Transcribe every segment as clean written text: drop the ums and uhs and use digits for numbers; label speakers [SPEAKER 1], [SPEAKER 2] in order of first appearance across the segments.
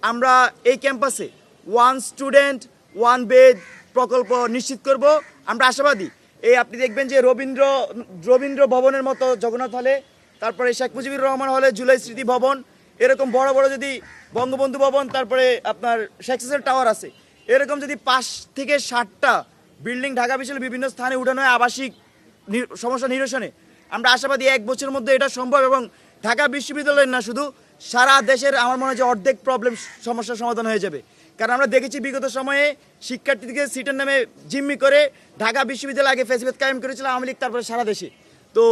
[SPEAKER 1] আমরা এই ক্যাম্পাসে ওয়ান স্টুডেন্ট ওয়ান বেড প্রকল্প নিশ্চিত করব। আমরা আশাবাদী এই আপনি দেখবেন যে রবীন্দ্র ভবনের মতো জগন্নাথ হলে, তারপরে শেখ মুজিবুর রহমান হলে জুলাই স্মৃতি ভবন, এরকম বড় বড় যদি বঙ্গবন্ধু ভবন, তারপরে আপনার সাকসেসের টাওয়ার আছে, এরকম যদি 5 থেকে 7টা বিল্ডিং ঢাকা বিশ্ববিদ্যালয়ের বিভিন্ন স্থানে উঠানো হয় আবাসিক সমস্যা নিরসনে, আমরা আশাবাদী 1 বছরের মধ্যে এটা সম্ভব। এবং ঢাকা বিশ্ববিদ্যালয়ের না, শুধু সারা দেশের আমার মনে হয় যে অর্ধেক প্রবলেম সমস্যার সমাধান হয়ে যাবে। কারণ আমরা দেখেছি বিগত সময়ে শিক্ষার্থীদেরকে সিটের নামে জিম্মি করে ঢাকা বিশ্ববিদ্যালয় আগে ফ্যাসিবাদ কায়েম করেছিল আওয়ামী লীগ, তারপরে সারা দেশে। তো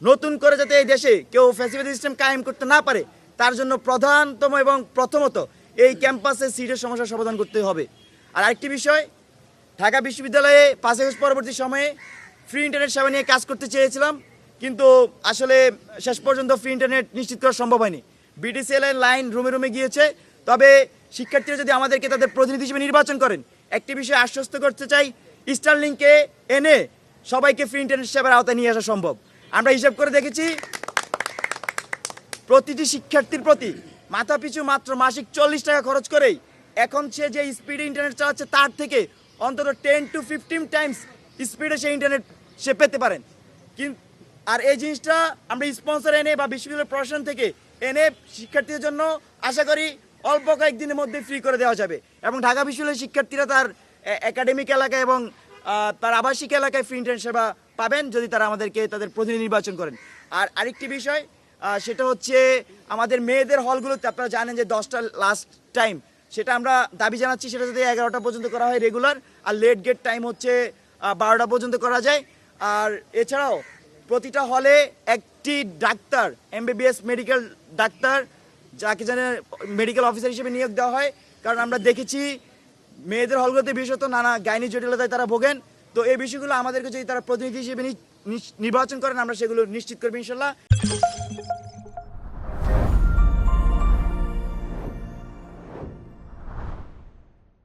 [SPEAKER 1] নতুন করে যাতে এই দেশে কেউ ফ্যাসিবাদ সিস্টেম কায়েম করতে না পারে, তার জন্য প্রধানতম এবং প্রথমত এই ক্যাম্পাসে সিটের সমস্যার সমাধান করতে হবে। আর আরেকটি বিষয়, ঢাকা বিশ্ববিদ্যালয়ে 5 আগস্ট পরবর্তী সময়ে ফ্রি ইন্টারনেট সেবা নিয়ে কাজ করতে চেয়েছিলাম, কিন্তু আসলে শেষ পর্যন্ত ফ্রি ইন্টারনেট নিশ্চিত করা সম্ভব হয়নি। বিটিসিএল এর লাইন রুমে রুমে গিয়েছে। তবে শিক্ষার্থীরা যদি আমাদেরকে তাদের প্রতিনিধি হিসেবে নির্বাচন করেন, একটি বিষয়ে আশ্বস্ত করতে চাই, স্টারলিংকে এনে সবাইকে ফ্রি ইন্টারনেট সেবার আওতায় নিয়ে আসা সম্ভব। আমরা হিসাব করে দেখেছি প্রতিটি শিক্ষার্থীর প্রতি মাথাপিছু মাত্র মাসিক 40 টাকা খরচ করেই এখন সে যে স্পিডে ইন্টারনেট চালাচ্ছে তার থেকে অন্তত 10 to 15 টাইমস স্পিডে সে ইন্টারনেট সে পেতে পারেন। কিন্তু আর এই জিনিসটা আমরা স্পন্সর এনে বা বিশ্ববিদ্যালয় প্রশাসন থেকে এনে শিক্ষার্থীদের জন্য আশা করি অল্প কয়েকদিনের মধ্যে ফ্রি করে দেওয়া যাবে। এবং ঢাকা বিশ্ববিদ্যালয়ের শিক্ষার্থীরা তার একাডেমিক এলাকায় এবং তার আবাসিক এলাকায় ফ্রি ইন্টারনেট সেবা পাবেন যদি তারা আমাদেরকে তাদের প্রতিনিধি নির্বাচন করেন। আর আরেকটি বিষয়, সেটা হচ্ছে আমাদের মেয়েদের হলগুলোতে আপনারা জানেন যে 10টা লাস্ট টাইম, সেটা আমরা দাবি জানাচ্ছি সেটা যদি 11টা পর্যন্ত করা হয় রেগুলার, আর লেট গেট টাইম হচ্ছে 12টা পর্যন্ত করা যায়। আর এছাড়াও প্রতিটা হলে একটি ডাক্তার, এমবিবিএস মেডিকেল ডাক্তার, যাকে জানে মেডিকেল অফিসার হিসেবে নিয়োগ দেওয়া হয়। কারণ আমরা দেখেছি মেয়েদের হলগুলোতে বিশেষত নানা গাইনি জটিলতায় তারা ভোগেন। তো এই বিষয়গুলো আমাদেরকে যদি তারা প্রতিনিধি হিসেবে নির্বাচন করেন, আমরা সেগুলো নিশ্চিত করবো ইনশাল্লাহ।